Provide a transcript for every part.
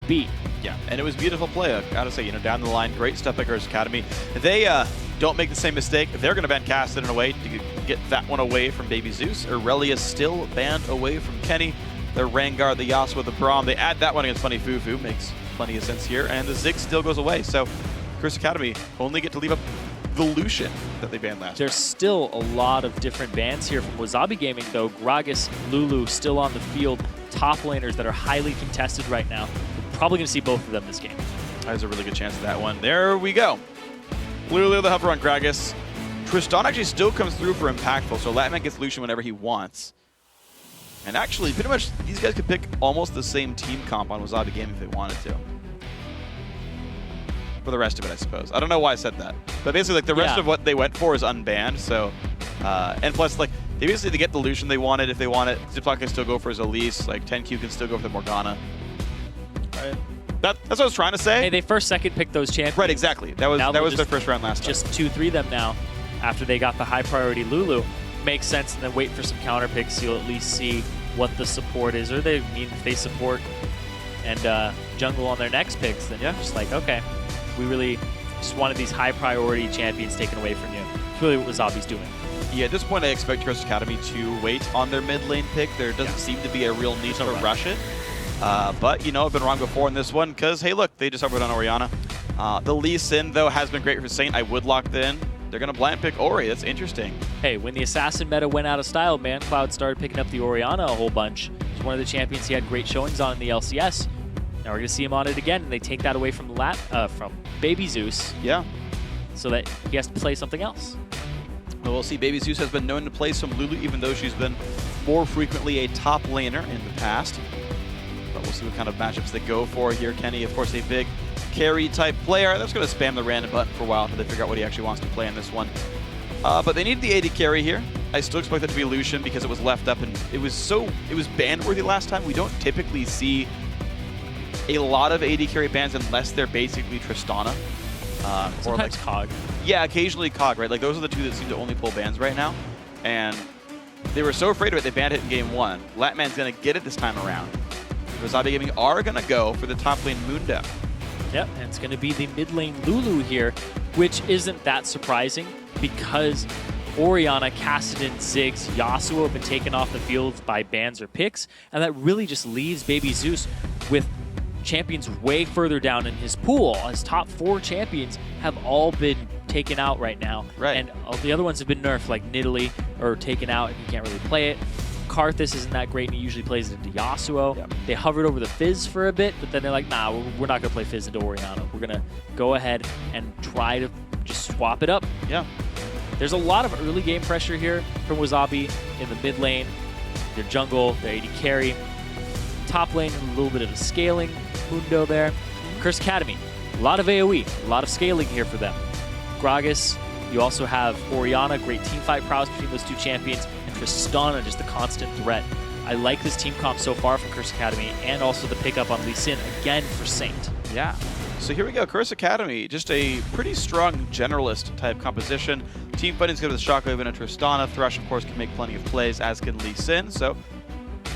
be. Yeah, and it was beautiful play. I gotta say, down the line, great stuff by Curse Academy. They don't make the same mistake. They're gonna ban Cassid in a way to get that one away from Baby Zeus. Aurelia still banned away from Kenny. The Rengar, the Yasuo, the Braum. They add that one against Funny Fufu. Makes plenty of sense here. And the Zig still goes away. So Curse Academy only get to leave up the Lucian that they banned last There's time. still a lot of different bans here from Wazabi Gaming, though. Gragas, Lulu still on the field. Top laners that are highly contested right now. We're probably going to see both of them this game. There's a really good chance of that one. There we go. Lulu the hover on Gragas. Tristan actually still comes through for impactful, so Latman gets Lucian whenever he wants. And actually, pretty much, these guys could pick almost the same team comp on Wazabi Gaming if they wanted to. For the rest of it, I suppose. I don't know why I said that. But basically, like, the rest of what they went for is unbanned, so... and plus, like, they basically get the Lucian they wanted if they want it. Ziploc can still go for his Elise. Like, 10Q can still go for the Morgana. Right. That's what I was trying to say. Hey, they second picked those champions. Right, exactly. That was their first round last time. Just 2-3 them now after they got the high priority Lulu. Makes sense, and then wait for some counter picks. You'll at least see what the support is. Or if they support and jungle on their next picks, then you're just like, okay, we really just wanted these high priority champions taken away from you. It's really what Wasabi's doing. Yeah, at this point, I expect Curse Academy to wait on their mid lane pick. There doesn't seem to be a real need to rush it. But, I've been wrong before in this one because, hey, look, they just hovered on Orianna. The Lee Sin, though, has been great for Saint. I would lock that in. They're going to blind pick Ori. That's interesting. Hey, when the Assassin meta went out of style, man, Cloud started picking up the Orianna a whole bunch. He's one of the champions he had great showings on in the LCS. Now we're going to see him on it again, and they take that away from Baby Zeus. Yeah. So that he has to play something else. Well, we'll see. Baby Zeus has been known to play some Lulu, even though she's been more frequently a top laner in the past. But we'll see what kind of matchups they go for here. Kenny, of course, a big carry-type player. That's going to spam the random button for a while until they figure out what he actually wants to play in this one. But they need the AD carry here. I still expect that to be Lucian because it was left up, and it was ban-worthy last time. We don't typically see a lot of AD carry bans unless they're basically Tristana. Or like Cog. Yeah, occasionally Cog, right? Like, those are the two that seem to only pull bans right now. And they were so afraid of it, they banned it in game one. Latman's going to get it this time around. Wazabi Gaming are going to go for the top lane Moondem. Yep, and it's going to be the mid lane Lulu here, which isn't that surprising because Orianna, Kassadin, Ziggs, Yasuo have been taken off the field by bans or picks, and that really just leaves Baby Zeus with champions way further down in his pool. His top 4 champions have all been taken out right now, and all the other ones have been nerfed, like Nidalee, or taken out, and you can't really play it. Karthus isn't that great, and he usually plays it into Yasuo. Yep. They hovered over the Fizz for a bit, but then they're like, nah, we're not going to play Fizz into Orianna. We're going to go ahead and try to just swap it up. Yeah. There's a lot of early game pressure here from Wazabi in the mid lane. Their jungle, their AD carry. Top lane, a little bit of a scaling Mundo there. Curse Academy, a lot of AoE, a lot of scaling here for them. Gragas, you also have Orianna, great teamfight prowess between those two champions, and Tristana, just a constant threat. I like this team comp so far from Curse Academy, and also the pickup on Lee Sin again for Saint. Yeah. So here we go, Curse Academy, just a pretty strong generalist type composition. Team fighting's good with Shockwave and Tristana. Thresh, of course, can make plenty of plays, as can Lee Sin. So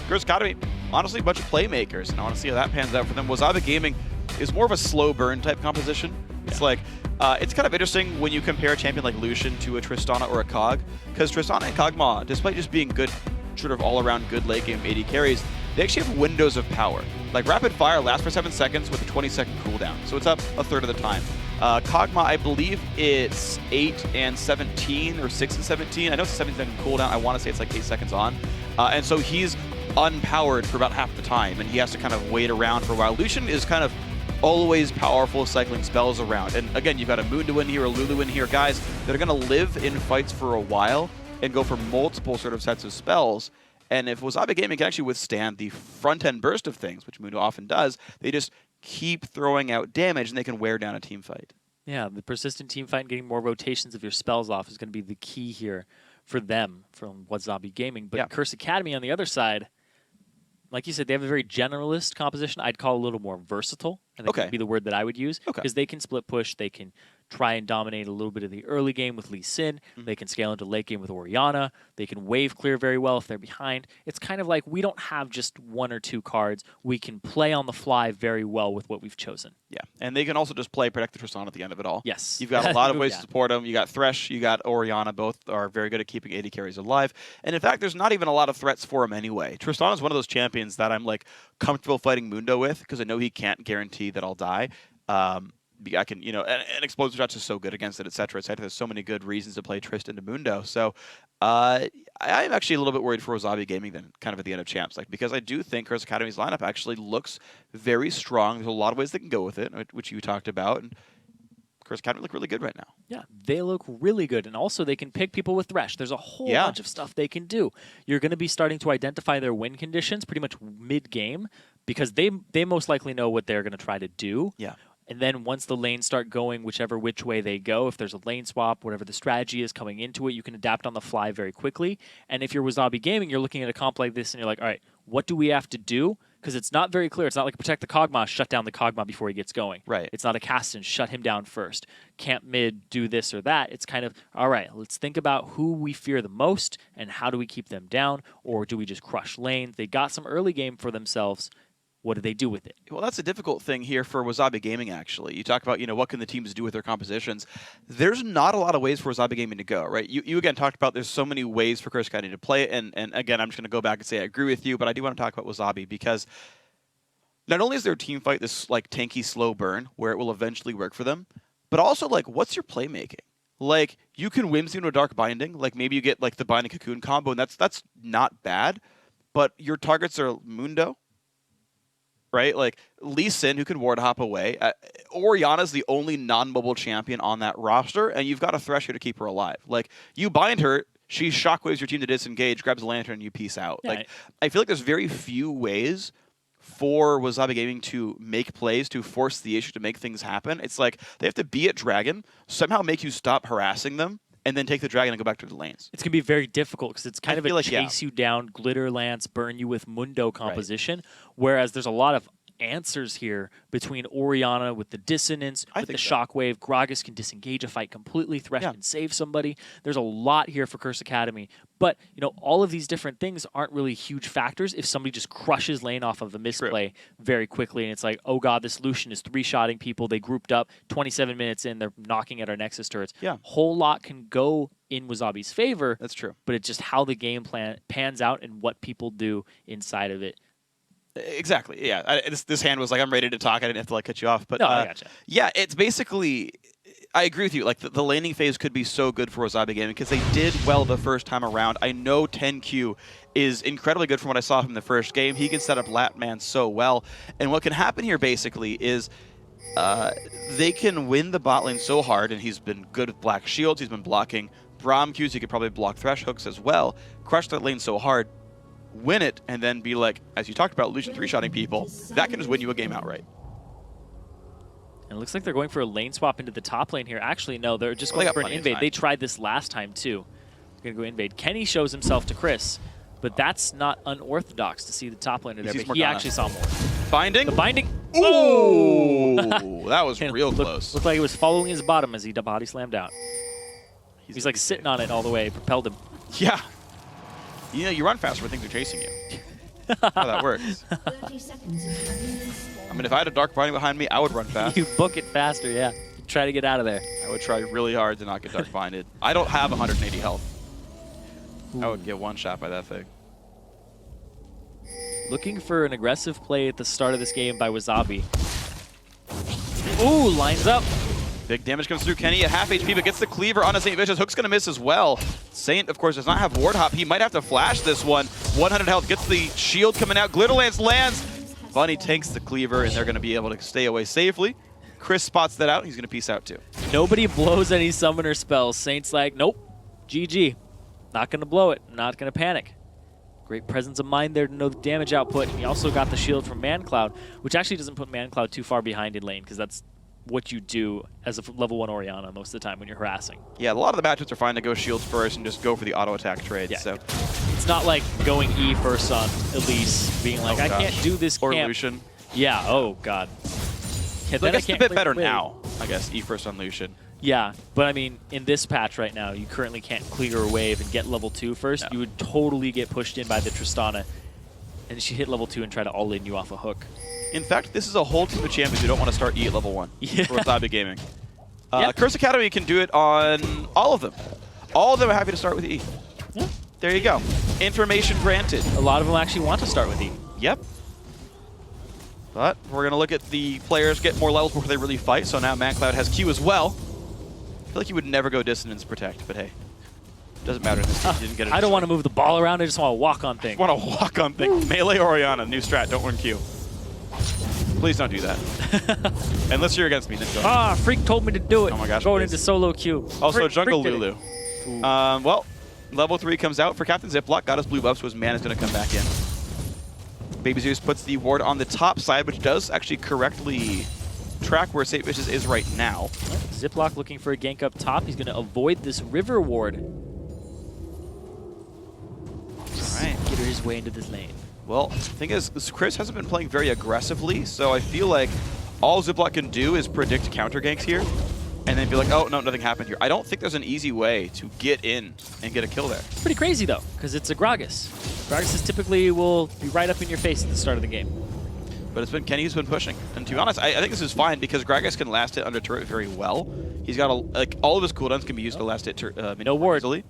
Curse Academy, honestly, a bunch of playmakers, and I want to see how that pans out for them. Wazabi Gaming is more of a slow burn type composition. It's like, it's kind of interesting when you compare a champion like Lucian to a Tristana or a Cog, because Tristana and Kog'Maw, despite just being good, sort of all-around good late game AD carries, they actually have windows of power. Like, Rapid Fire lasts for 7 seconds with a 20-second cooldown, so it's up a third of the time. Kog'Maw, I believe it's 8 and 17 or 6 and 17. I know it's a 17-second cooldown. I want to say it's like 8 seconds on. And so he's unpowered for about half the time, and he has to kind of wait around for a while. Lucian is kind of always powerful, cycling spells around. And again, you've got a Mundo in here, a Lulu in here, guys that are going to live in fights for a while and go for multiple sort of sets of spells. And if Wazabi Gaming can actually withstand the front-end burst of things, which Mundo often does, they just keep throwing out damage and they can wear down a team fight. Yeah, the persistent team fight and getting more rotations of your spells off is going to be the key here for them from Wazabi Gaming. But Curse Academy on the other side, like you said, they have a very generalist composition. I'd call it a little more versatile I think would be the word that I would use. Okay. Because they can split push, they can try and dominate a little bit of the early game with Lee Sin. They can scale into late game with Orianna. They can wave clear very well if they're behind. It's kind of like we don't have just 1 or 2 cards. We can play on the fly very well with what we've chosen. Yeah, and they can also just play Protect the Tristan at the end of it all. Yes. You've got a lot of ways to support them. You got Thresh, you got Orianna. Both are very good at keeping AD carries alive. And in fact, there's not even a lot of threats for him anyway. Tristan is one of those champions that I'm like comfortable fighting Mundo with because I know he can't guarantee that I'll die. I can, and explosive shots is so good against it, etc., etc. There's so many good reasons to play Tristan to Mundo. So I'm actually a little bit worried for Wazabi Gaming then, kind of at the end of champs, because I do think Curse Academy's lineup actually looks very strong. There's a lot of ways they can go with it, which you talked about, and Curse Academy look really good right now. Yeah, they look really good, and also they can pick people with Thresh. There's a whole bunch of stuff they can do. You're going to be starting to identify their win conditions pretty much mid-game, because they most likely know what they're going to try to do. Yeah. And then once the lanes start going which way they go, if there's a lane swap, whatever the strategy is coming into it, you can adapt on the fly very quickly. And if you're Wazabi Gaming, you're looking at a comp like this and you're like, all right, what do we have to do? Because it's not very clear. It's not like protect the Kog'Maw, shut down the Kog'Maw before he gets going. Right. It's not a Caston, shut him down first. Camp mid, do this or that. It's kind of, all right, let's think about who we fear the most and how do we keep them down, or do we just crush lanes? They got some early game for themselves. What do they do with it? Well, that's a difficult thing here for Wazabi Gaming, actually. You talk about, what can the teams do with their compositions. There's not a lot of ways for Wazabi Gaming to go, right? You again talked about there's so many ways for Curse Academy to play it, and again, I'm just going to go back and say I agree with you, but I do want to talk about Wazabi because not only is their team fight this, tanky, slow burn where it will eventually work for them, but also, what's your playmaking? You can Whimsy into a Dark Binding. Maybe you get, the Binding Cocoon combo, and that's not bad, but your targets are Mundo, right? Lee Sin, who can ward hop away. Orianna's the only non-mobile champion on that roster, and you've got a Thresh here to keep her alive. You bind her, she shockwaves your team to disengage, grabs a lantern, and you peace out. Yeah, I feel like there's very few ways for Wazabi Gaming to make plays, to force the issue, to make things happen. It's they have to be at Dragon, somehow make you stop harassing them, and then take the dragon and go back to the lanes. It's going to be very difficult because it's kind of a chase you down, glitter lance, burn you with Mundo composition, whereas there's a lot of answers here between Orianna with the dissonance, with the shockwave. Gragas can disengage a fight completely. Thresh can save somebody. There's a lot here for Curse Academy. But, all of these different things aren't really huge factors if somebody just crushes lane off of a misplay very quickly. And it's like, oh god, this Lucian is 3-shotting people. They grouped up. 27 minutes in, they're knocking at our Nexus turrets. Yeah. Whole lot can go in Wazabi's favor. That's true. But it's just how the game plan pans out and what people do inside of it. Exactly. Yeah. This hand was I'm ready to talk. I didn't have to cut you off. But no, I gotcha. Yeah, it's basically. I agree with you. The laning phase could be so good for Wazabi Gaming because they did well the first time around. I know 10Q is incredibly good from what I saw from the first game. He can set up Latman so well. And what can happen here basically is they can win the bot lane so hard, and he's been good with Black Shields. He's been blocking Braum Qs. He could probably block Thresh hooks as well. Crush that lane so hard, win it, and then be as you talked about, Lucian 3-shotting people, that can just win you a game outright. And it looks like they're going for a lane swap into the top lane here. Actually, no, they're just going for an invade. They tried this last time, too. They're going to go invade. Kenny shows himself to Chris, but that's not unorthodox to see the top laner there, but he actually saw more. Binding? The binding. Ooh! That was real close. Looked like it was following his bottom as he body slammed out. He's sitting on it all the way, propelled him. Yeah. You run faster when things are chasing you. How that works. 30 seconds I mean, if I had a Dark Binding behind me, I would run fast. You book it faster, yeah. Try to get out of there. I would try really hard to not get Dark Binded. I don't have 180 health. I would get one shot by that thing. Looking for an aggressive play at the start of this game by Wazabi. Ooh, lines up. Big damage comes through Kenny at half HP, but gets the cleaver on a Saint Vicious. Hook's going to miss as well. Saint, of course, does not have Ward Hop. He might have to flash this one. 100 health, gets the shield coming out. Glitter Lance lands. Bunny tanks the cleaver, and they're going to be able to stay away safely. Chris spots that out. He's going to peace out, too. Nobody blows any summoner spells. Saint's like, nope, GG. Not going to blow it. Not going to panic. Great presence of mind there to know the damage output. And he also got the shield from ManCloud, which actually doesn't put ManCloud too far behind in lane, because that's what you do as a level 1 Orianna most of the time when you're harassing. Yeah, a lot of the matchups are fine to go shields first and just go for the auto attack trade. Yeah. So it's not like going E first on Elise, being like, I can't do this or camp. Lucian. Yeah, oh god. Okay, So I then guess it's a can't bit clear better the wave. now, I guess, E first on Lucian. Yeah, but I mean, in this patch right now, you currently can't clear a wave and get level 2 first. No. You would totally get pushed in by the Tristana, and she hit level 2 and try to all-in you off a hook. In fact, this is a whole team of champions who don't want to start E at level 1 Yeah. for Wazabi Gaming. Yep. Curse Academy can do it on all of them. All of them are happy to start with E. Yeah. There you go. Information granted. A lot of them actually want to start with E. Yep. But we're going to look at the players get more levels before they really fight. So now ManCloud has Q as well. I feel like he would never go Dissonance Protect, but hey. Doesn't matter in this case. He didn't get it. I don't want to move the ball around. I just want to walk on things. Want to walk on things. Melee Orianna, new strat. Don't run Q. Please don't do that. Unless you're against me, then don't. Ah, Freak told me to do it. Oh my gosh, Going please. into solo Q. Also, Jungle Freak did Lulu. it. Well, level 3 comes out for Captain Ziploc. Got his blue buff, so his mana is going to come back in. Baby Zeus puts the ward on the top side, which does actually correctly track where St. Vicious is right now. Ziploc looking for a gank up top. He's going to avoid this river ward. Alright. Get her his way into this lane. Well, the thing is, Chris hasn't been playing very aggressively, so I feel like all Ziploc can do is predict counter ganks here, and then be like, oh, no, nothing happened here. I don't think there's an easy way to get in and get a kill there. It's pretty crazy, though, because it's a Gragas. Gragas typically will be right up in your face at the start of the game. But it's been Kenny who's been pushing. And to be honest, I think this is fine because Gragas can last hit under turret very well. He's got like all of his cooldowns can be used to last hit no ward. easily.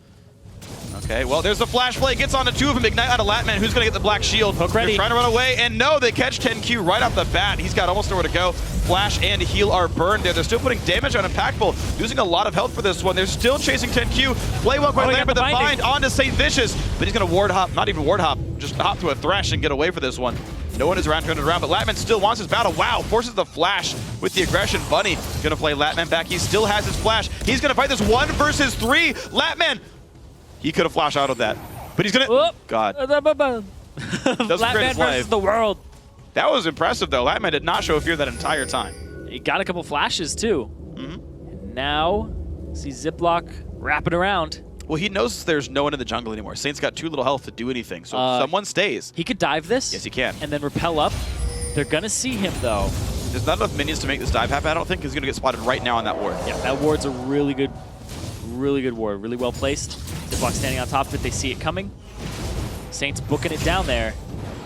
Okay, well, there's the flash play. Gets on the 2 of them. Ignite out of Latman. Who's going to get the black shield? Hook ready. They're trying to run away, and no, they catch 10Q right off the bat. He's got almost nowhere to go. Flash and heal are burned there. They're still putting damage on Impactful, losing a lot of health for this one. They're still chasing 10Q. Play well quite late, but the bind onto St. Vicious. But he's going to ward hop, not even ward hop, just hop to a thrash and get away for this one. No one is around, turning around, but Latman still wants his battle. Wow, forces the flash with the aggression. Bunny going to play Latman back. He still has his flash. He's going to fight this 1 versus 3. Latman, he could have flashed out of that. But he's going to... God. Latman versus the world. That was impressive, though. Latman did not show fear that entire time. He got a couple flashes, too. And now, see Ziploc wrapping around. Well, he knows there's no one in the jungle anymore. Saint's got too little health to do anything, so if someone stays... He could dive this. Yes, he can. And then repel up. They're going to see him, though. There's not enough minions to make this dive happen, I don't think. He's going to get spotted right now on that ward. Yeah, that ward's a really good ward. Really well placed. Ziploc standing on top of it. They see it coming. Saint's booking it down there.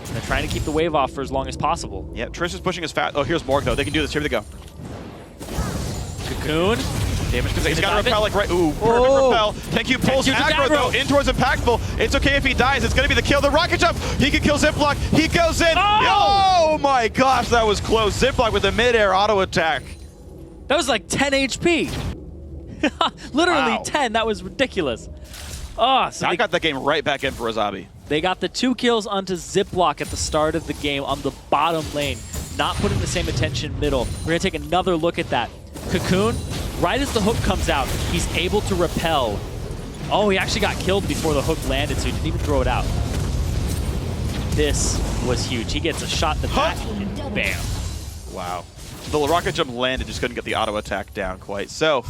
They're trying to keep the wave off for as long as possible. Yeah, Trish is pushing as fast. Oh, here's Morg, though. They can do this. Here they go. Cocoon. Damage because he's got to repel like right. Ooh, perfect repel. TenQ pulls aggro though in towards Impactful. It's okay if he dies. It's going to be the kill. The rocket jump. He can kill Ziploc. He goes in. Oh my gosh, that was close. Ziploc with a mid-air auto attack. That was like 10 HP. Literally Wow. 10. That was ridiculous. Oh, so I got that game right back in for Wazabi. they got the 2 kills onto Ziploc at the start of the game on the bottom lane, not putting the same attention middle. We're going to take another look at that. Cocoon, right as the hook comes out, he's able to repel. Oh, he actually got killed before the hook landed, so he didn't even throw it out. This was huge. He gets a shot in the back, and bam. Wow. The rocket jump landed, just couldn't get the auto attack down quite. So,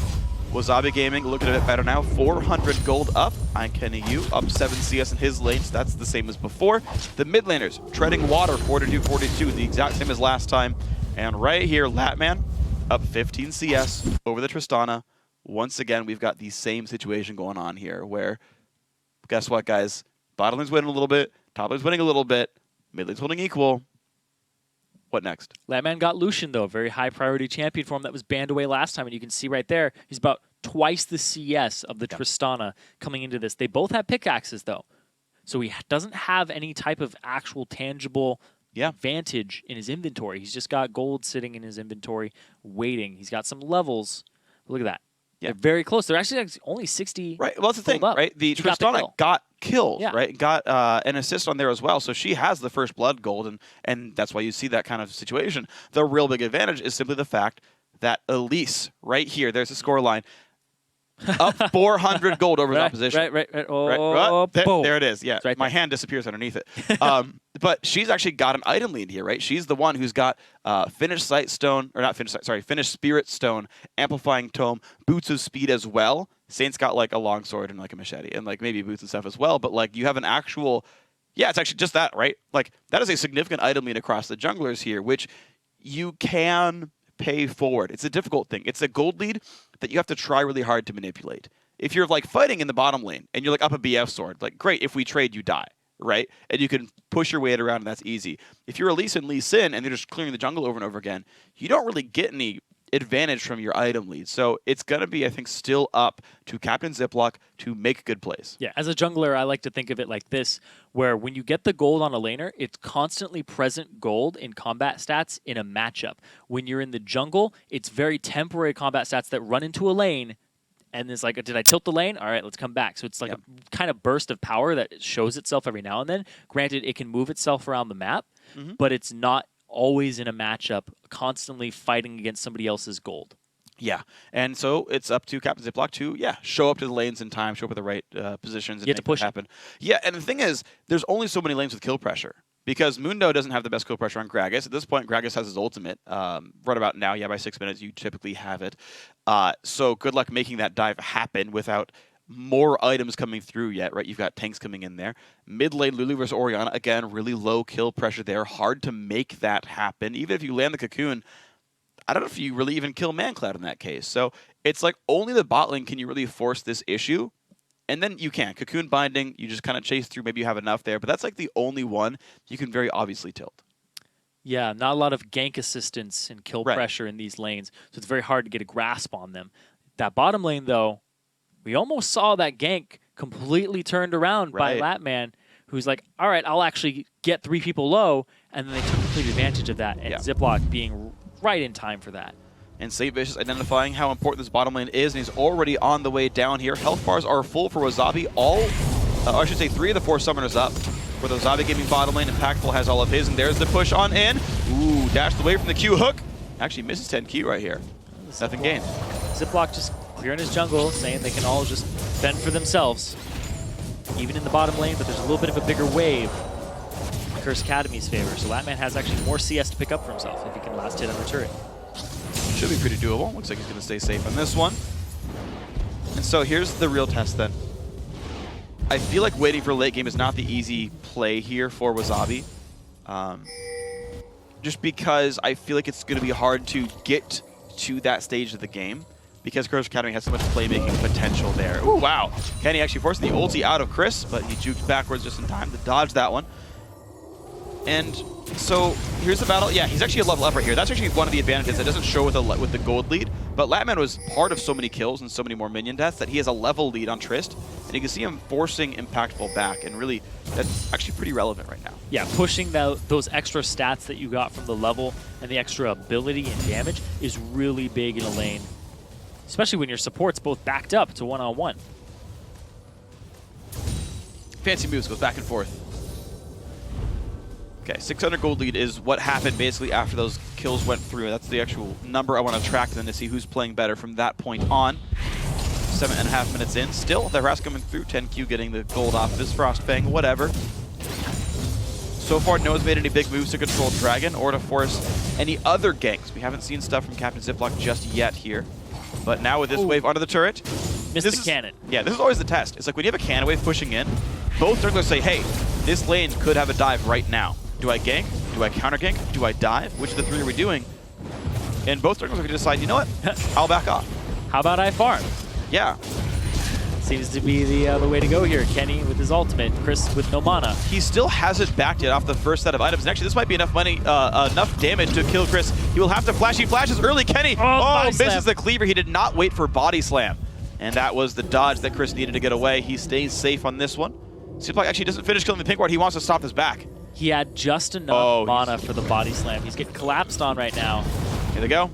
Wazabi Gaming looking a bit better now. 400 gold up. I'm Kenny Yu up 7 CS in his lane, so that's the same as before. The mid laners treading water, 42-42, the exact same as last time. And right here, Latman up 15 CS over the Tristana. Once again, we've got the same situation going on here where, guess what, guys? Bottom lane's winning a little bit, top lane's winning a little bit, mid lane's holding equal. What next? Latman got Lucian, though, a very high priority champion for him that was banned away last time, and you can see right there, he's about twice the CS of the Tristana coming into this. They both have pickaxes, though, so he doesn't have any type of actual tangible advantage in his inventory. He's just got gold sitting in his inventory waiting. He's got some levels. Look at that. Yeah. They're very close. They're actually only 60. Right. Well, that's the thing, right? The Tristana got killed, right? Got an assist on there as well. So she has the first blood gold, and that's why you see that kind of situation. The real big advantage is simply the fact that Elise, right here, there's a score line, up 400 gold over the opposition. Right. Oh, there it is. Yeah, right, my hand disappears underneath it. But she's actually got an item lead here, right? She's the one who's got finished sight stone, or not finished sight, sorry, finished spirit stone, amplifying tome, boots of speed as well. Saint's got like a long sword and like a machete, and like maybe boots and stuff as well. But like you have an actual, it's actually just that, right? Like that is a significant item lead across the junglers here, which you can pay forward. It's a difficult thing. It's a gold lead that you have to try really hard to manipulate. If you're like fighting in the bottom lane and you're like up a BF sword, like great, if we trade, you die, right? And you can push your weight around and that's easy. If you're Elise and Lee Sin and they're just clearing the jungle over and over again, you don't really get any advantage from your item lead. So it's going to be, I think, still up to Captain Ziploc to make good plays. Yeah, as a jungler, I like to think of it like this, where when you get the gold on a laner, it's constantly present gold in combat stats in a matchup. When you're in the jungle, it's very temporary combat stats that run into a lane, and it's like, did I tilt the lane? All right, let's come back. So it's like a kind of burst of power that shows itself every now and then. Granted, it can move itself around the map, but it's not always in a matchup, constantly fighting against somebody else's gold. Yeah, and so it's up to Captain Ziploc to, show up to the lanes in time, show up at the right positions, and make it happen. Yeah, and the thing is, there's only so many lanes with kill pressure, because Mundo doesn't have the best kill pressure on Gragas. At this point, Gragas has his ultimate. Right about now, by 6 minutes, you typically have it. So good luck making that dive happen without more items coming through yet, right? You've got tanks coming in there. Mid lane, Lulu versus Orianna. Again, really low kill pressure there. Hard to make that happen. Even if you land the cocoon, I don't know if you really even kill Mancloud in that case. So it's like only the bot lane can you really force this issue. And then you can. Cocoon binding, you just kind of chase through. Maybe you have enough there. But that's like the only one you can very obviously tilt. Yeah, not a lot of gank assistance and kill pressure in these lanes. So it's very hard to get a grasp on them. That bottom lane, though, we almost saw that gank completely turned around by Latman, who's like, all right, I'll actually get 3 people low, and then they took complete advantage of that, and Ziploc being right in time for that. And Saint Vicious identifying how important this bottom lane is, and he's already on the way down here. Health bars are full for Wazabi. I should say 3 of the 4 summoners up for the Wazabi Gaming bottom lane. Impactful has all of his, and there's the push on in. Ooh, dashed away from the Q hook. Actually misses 10Q right here. Nothing gained. Ziploc just clearing his jungle, saying they can all just fend for themselves, even in the bottom lane, but there's a little bit of a bigger wave in Curse Academy's favor. So Latman has actually more CS to pick up for himself if he can last hit on the turret. Should be pretty doable. Looks like he's going to stay safe on this one. And so here's the real test then. I feel like waiting for late game is not the easy play here for Wazabi. Just because I feel like it's going to be hard to get to that stage of the game, because Curse Academy has so much playmaking potential there. Ooh, wow. Kenny actually forced the ulti out of Chris, but he juked backwards just in time to dodge that one. And so here's the battle. Yeah, he's actually a level up right here. That's actually one of the advantages that doesn't show with the gold lead. But Latman was part of so many kills and so many more minion deaths that he has a level lead on Trist. And you can see him forcing Impactful back. And really, that's actually pretty relevant right now. Yeah, pushing those extra stats that you got from the level and the extra ability and damage is really big in a lane. Especially when your support's both backed up to one-on-one. Fancy moves, goes back and forth. Okay, 600 gold lead is what happened basically after those kills went through. That's the actual number I want to track then to see who's playing better from that point on. 7.5 minutes in. Still, the harass coming through. 10Q getting the gold off of his Frostfang, whatever. So far, no one's made any big moves to control Dragon or to force any other ganks. We haven't seen stuff from Captain Ziploc just yet here. But now with this wave under the turret, missed the cannon. Yeah, this is always the test. It's like when you have a cannon wave pushing in, both junglers say, hey, this lane could have a dive right now. Do I gank? Do I counter gank? Do I dive? Which of the 3 are we doing? And both junglers are going to decide, you know what? I'll back off. How about I farm? Yeah. Seems to be the way to go here. Kenny with his ultimate, Chris with no mana. He still hasn't backed yet off the first set of items. And actually, this might be enough money, enough damage to kill Chris. He will have to flash. He flashes early. Kenny, misses the cleaver. He did not wait for body slam. And that was the dodge that Chris needed to get away. He stays safe on this one. Ziploc actually doesn't finish killing the pink ward. He wants to stop his back. He had just enough mana for the body slam. He's getting collapsed on right now. Here they go.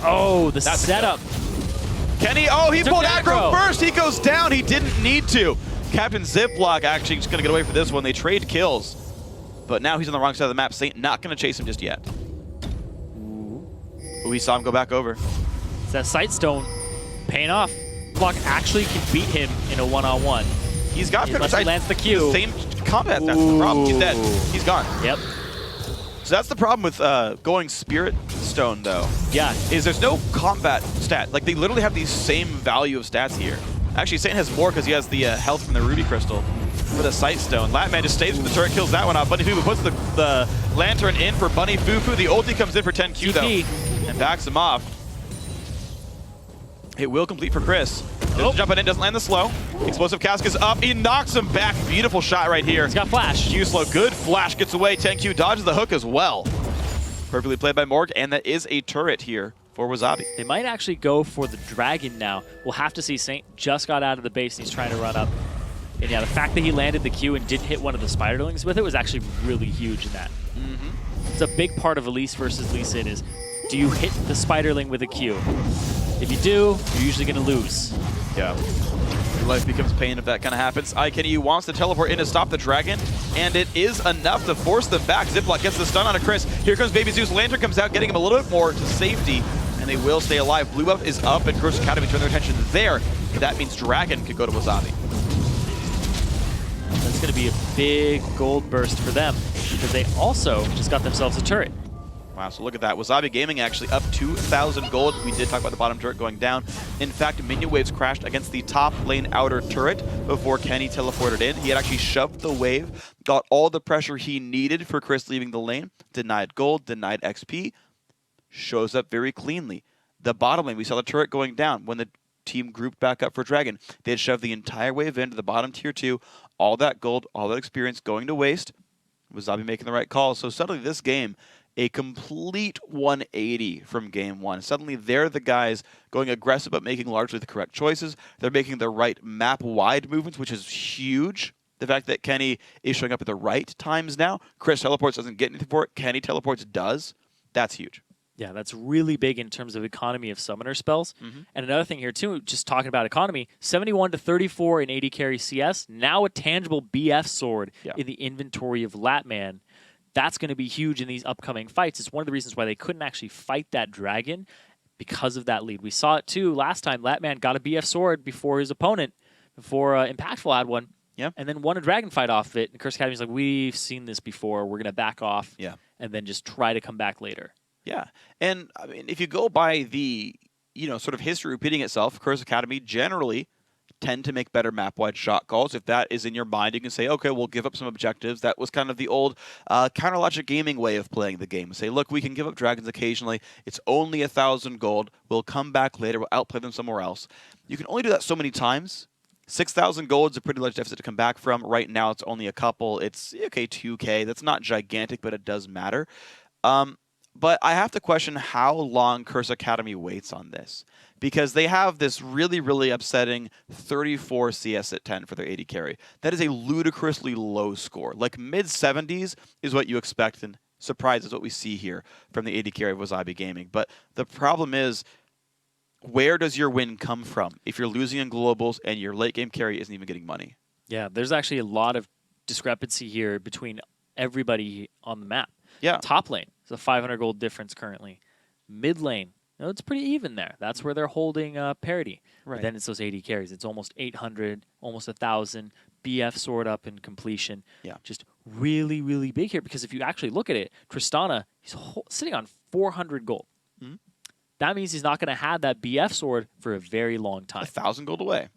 Oh, the setup. Kenny, he pulled aggro first. He goes down. He didn't need to. Captain Ziploc actually just going to get away for this one. They trade kills. But now he's on the wrong side of the map. Saint not going to chase him just yet. Ooh, we saw him go back over. It's that Sightstone paying off. Ziploc actually can beat him in a one-on-one. He's got pretty much lands the Q. The same combat. That's the problem. He's dead. He's gone. Yep. So that's the problem with going Spirit Stone, though. Yeah. Is there's no combat stat. Like, they literally have the same value of stats here. Actually, Saint has more because he has the health from the Ruby Crystal for the Sight Stone. Latman just stays with the turret, kills that one off. Bunny Fufu puts the Lantern in for Bunny Fufu. The ulti comes in for 10Q, though. And and backs him off. It will complete for Chris. Jumping in, doesn't land the slow. Explosive Cask is up. He knocks him back. Beautiful shot right here. He's got flash. Q-Slow, good flash, gets away. 10Q dodges the hook as well. Perfectly played by Morg, and that is a turret here for Wazabi. They might actually go for the dragon now. We'll have to see. Saint just got out of the base and he's trying to run up. And yeah, the fact that he landed the Q and didn't hit one of the Spiderlings with it was actually really huge in that. It's a big part of Elise versus Lee Sin is, do you hit the Spiderling with a Q? If you do, you're usually going to lose. Yeah. Your life becomes pain if that kind of happens. IKNU wants to teleport in to stop the dragon, and it is enough to force them back. Ziploc gets the stun on a Chris. Here comes Baby Zeus. Lantern comes out, getting him a little bit more to safety, and they will stay alive. Blue buff is up, and Curse Academy turn their attention there. That means Dragon could go to Wazabi. That's going to be a big gold burst for them, because they also just got themselves a turret. Wow, so look at that. Wazabi Gaming actually up 2,000 gold. We did talk about the bottom turret going down. In fact, minion waves crashed against the top lane outer turret before Kenny teleported in. He had actually shoved the wave, got all the pressure he needed for Chris leaving the lane, denied gold, denied XP, shows up very cleanly. The bottom lane, we saw the turret going down when the team grouped back up for Dragon. They had shoved the entire wave into the bottom tier 2, all that gold, all that experience going to waste. Wazabi making the right call. So suddenly this game, a complete 180 from game one. Suddenly they're the guys going aggressive but making largely the correct choices. They're making the right map-wide movements, which is huge. The fact that Kenny is showing up at the right times now. Chris teleports, doesn't get anything for it. Kenny teleports, does. That's huge. Yeah, that's really big in terms of economy of summoner spells. And another thing here too, just talking about economy, 71 to 34 in AD carry CS, now a tangible BF sword in the inventory of Latman. That's going to be huge in these upcoming fights. It's one of the reasons why they couldn't actually fight that dragon because of that lead. We saw it too last time. Latman got a BF sword before his opponent, before Impactful had one, and then won a dragon fight off of it. And Curse Academy's like, we've seen this before. We're going to back off and then just try to come back later. Yeah, and I mean, if you go by the, sort of history repeating itself, Curse Academy generally tend to make better map-wide shot calls. If that is in your mind, you can say, okay, we'll give up some objectives. That was kind of the old counter-logic gaming way of playing the game. Say, look, we can give up dragons occasionally. It's only 1,000 gold. We'll come back later. We'll outplay them somewhere else. You can only do that so many times. 6,000 gold is a pretty large deficit to come back from. Right now, it's only a couple. It's, okay, 2K. That's not gigantic, but it does matter. But I have to question how long Curse Academy waits on this, because they have this really, really upsetting 34 CS at 10 for their AD carry. That is a ludicrously low score. Like mid-70s is what you expect, and surprise is what we see here from the AD carry of Wazabi Gaming. But the problem is, where does your win come from if you're losing in globals and your late game carry isn't even getting money? Yeah, there's actually a lot of discrepancy here between everybody on the map. Yeah. Top lane is a 500 gold difference currently. Mid lane, it's pretty even there. That's where they're holding parity. Right. But then it's those AD carries. It's almost 800, almost 1,000. BF sword up in completion. Yeah. Just really, really big here, because if you actually look at it, Tristana, he's sitting on 400 gold. That means he's not going to have that BF sword for a very long time. 1,000 gold away.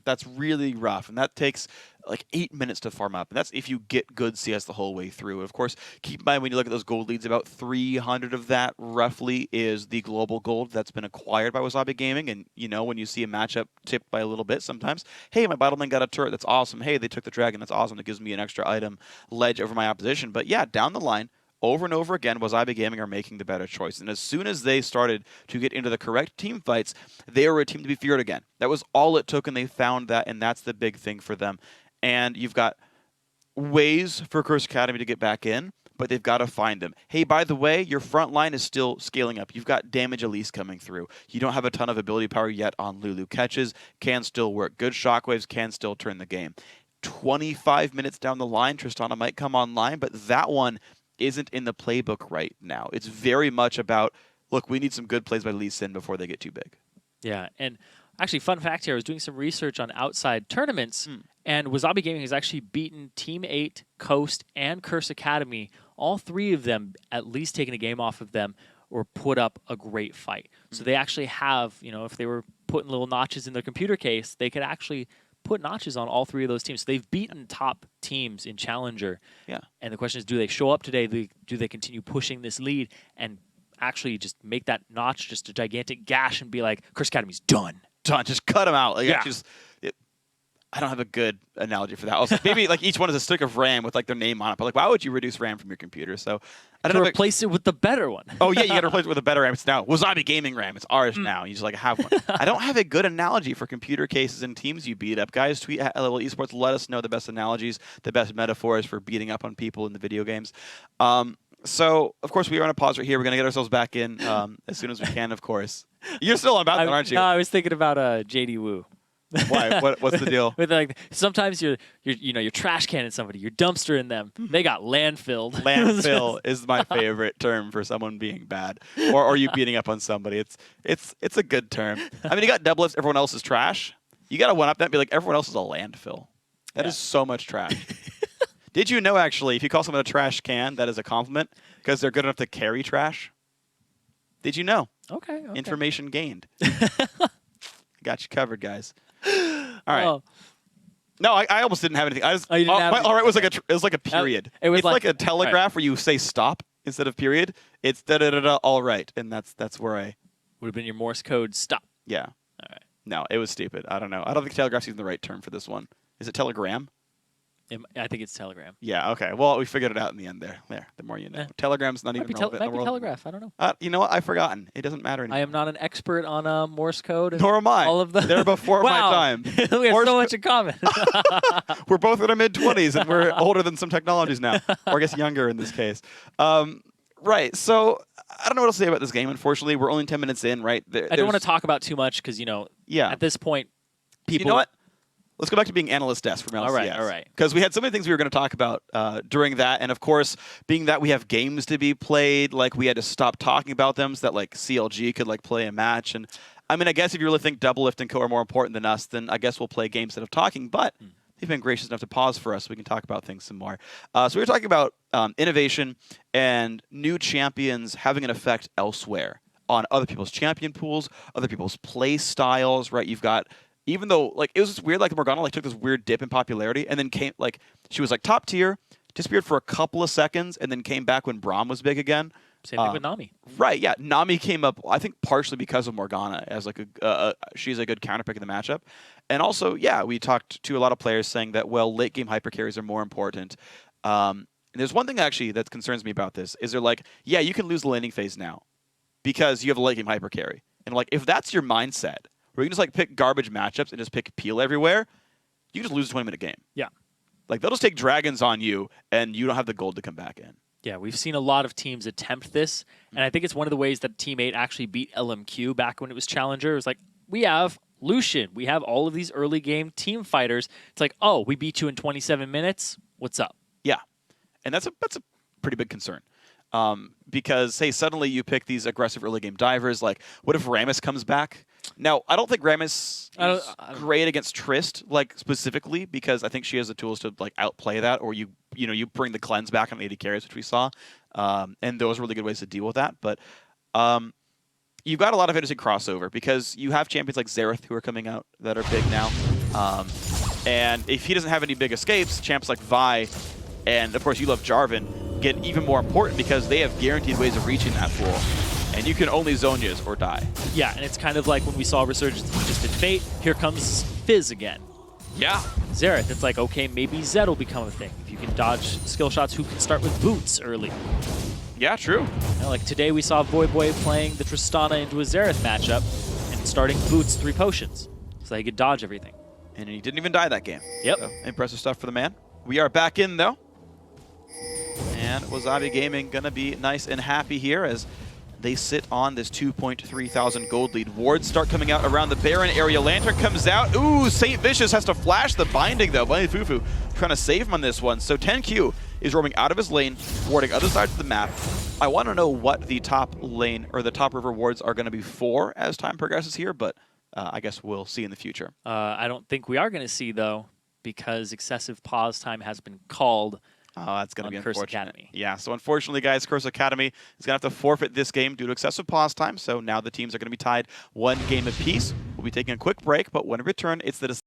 That's really rough, and that takes like 8 minutes to farm up. And that's if you get good CS the whole way through. And of course, keep in mind when you look at those gold leads, about 300 of that roughly is the global gold that's been acquired by Wazabi Gaming. And when you see a matchup tipped by a little bit, sometimes, hey, my bottom lane got a turret, that's awesome. Hey, they took the dragon, that's awesome. That gives me an extra item ledge over my opposition. But yeah, down the line, over and over again, Wazabi Gaming are making the better choice. And as soon as they started to get into the correct team fights, they were a team to be feared again. That was all it took, and they found that, and that's the big thing for them. And you've got ways for Curse Academy to get back in, but they've got to find them. Hey, by the way, your front line is still scaling up. You've got damage Elise coming through. You don't have a ton of ability power yet on Lulu. Catches can still work. Good shockwaves can still turn the game. 25 minutes down the line, Tristana might come online, but that one isn't in the playbook right now. It's very much about, look, we need some good plays by Lee Sin before they get too big. Yeah, and actually, fun fact here, I was doing some research on outside tournaments, and Wazabi Gaming has actually beaten Team 8, Coast, and Curse Academy. All three of them at least taken a game off of them or put up a great fight. So they actually have, if they were putting little notches in their computer case, they could actually put notches on all three of those teams. So they've beaten top teams in Challenger. Yeah. And the question is, do they show up today? Do they continue pushing this lead and actually just make that notch just a gigantic gash and be like, Curse Academy's done. Done. Just cut them out. Like, Yeah. I don't have a good analogy for that. Also, maybe like each one is a stick of RAM with like their name on it. But like, why would you reduce RAM from your computer? So I don't know. Replace it with the better one. Oh yeah, you got to replace it with a better RAM. It's now Wazabi gaming RAM. It's ours now. You just like have one. I don't have a good analogy for computer cases and teams you beat up. Guys, tweet at Level Esports. Let us know the best analogies, the best metaphors for beating up on people in the video games. So of course we are on a pause right here. We're gonna get ourselves back in as soon as we can. Of course. You're still on Battle, aren't you? No, I was thinking about JD Wu. Why? What's the deal? With like sometimes you're trash canning somebody, you're dumpstering them. They got landfilled. Landfill is my favorite term for someone being bad, or you beating up on somebody. It's a good term. I mean, you got doublets. Everyone else is trash. You got to one up that and be like, everyone else is a landfill. That is so much trash. Did you know actually, if you call someone a trash can, that is a compliment because they're good enough to carry trash? Did you know? Okay. Information gained. Got you covered, guys. All right. Oh. No, I almost didn't have anything. I was, you didn't have my all right was like a period. It's like a telegraph where you say stop instead of period. It's da da da da. All right, and that's where I would have been your Morse code stop. Yeah. All right. No, it was stupid. I don't know. I don't think telegraph's even the right term for this one. Is it telegram? I think it's telegram. Yeah. Okay. Well, we figured it out in the end. There. The more you know. Telegram's not even relevant in the world. telegraph. I don't know. You know what? I've forgotten. It doesn't matter anymore. I am not an expert on Morse code. Nor am I. All of the They're before my time. We have so much in common. We're both in our mid-20s, and we're older than some technologies now, or I guess younger in this case. Right. So I don't know what else to say about this game. Unfortunately, we're only 10 minutes in. Right. I don't want to talk about too much because at this point, people. You know what? Let's go back to being analyst desk from LCS. All right. Because we had so many things we were going to talk about during that, and of course, being that we have games to be played, like we had to stop talking about them so that like CLG could like play a match. And I mean, I guess if you really think Double Lift and Co are more important than us, then I guess we'll play games instead of talking. But they've been gracious enough to pause for us so we can talk about things some more. So we were talking about innovation and new champions having an effect elsewhere on other people's champion pools, other people's play styles. Right? You've got. Even though, like, it was just weird, like, Morgana, like, took this weird dip in popularity and then came, like, she was, like, top tier, disappeared for a couple of seconds, and then came back when Braum was big again. Same thing with Nami. Right, yeah. Nami came up, I think, partially because of Morgana, as, like, she's a good counterpick in the matchup. And also, yeah, we talked to a lot of players saying that, well, late-game hypercarries are more important. And there's one thing, actually, that concerns me about this, is they're like, yeah, you can lose the laning phase now because you have a late-game hypercarry. And, like, if that's your mindset, where you can just like pick garbage matchups and just pick peel everywhere, you can just lose a 20-minute game. Yeah. Like they'll just take dragons on you and you don't have the gold to come back in. Yeah, we've seen a lot of teams attempt this, and I think it's one of the ways that Team 8 actually beat LMQ back when it was Challenger. It was like, we have Lucian, we have all of these early game team fighters. It's like, oh, we beat you in 27 minutes. What's up? Yeah. And that's a pretty big concern. Because, hey, suddenly you pick these aggressive early game divers. Like, what if Rammus comes back? Now, I don't think Rammus is great against Trist, like, specifically, because I think she has the tools to, like, outplay that, or you bring the cleanse back on 80 carries, which we saw, and those are really good ways to deal with that. But you've got a lot of interesting crossover, because you have champions like Xerath who are coming out that are big now, and if he doesn't have any big escapes, champs like Vi, and, of course, you love Jarvan, get even more important because they have guaranteed ways of reaching that pool. And you can only Zhonya's or die. Yeah, and it's kind of like when we saw Resurgence just in Fate, here comes Fizz again. Yeah. Xerath, it's like, okay, maybe Zed will become a thing. If you can dodge skill shots, who can start with boots early? Yeah, true. Like today we saw Voyboy playing the Tristana into a Xerath matchup and starting boots 3 potions. So he could dodge everything. And he didn't even die that game. Yep. So, impressive stuff for the man. We are back in, though. And Wazabi Gaming going to be nice and happy here as they sit on this 2.3 thousand gold lead. Wards start coming out around the Baron area. Lantern comes out. Ooh, St. Vicious has to flash the binding, though. Bunny Fufu trying to save him on this one. So 10Q is roaming out of his lane, warding other sides of the map. I want to know what the top lane or the top river wards are going to be for as time progresses here, but I guess we'll see in the future. I don't think we are going to see, though, because excessive pause time has been called. Oh, that's going to be unfortunate. Curse Academy. Yeah, so unfortunately, guys, Curse Academy is going to have to forfeit this game due to excessive pause time. So now the teams are going to be tied 1 game apiece. We'll be taking a quick break, but when we return, it's the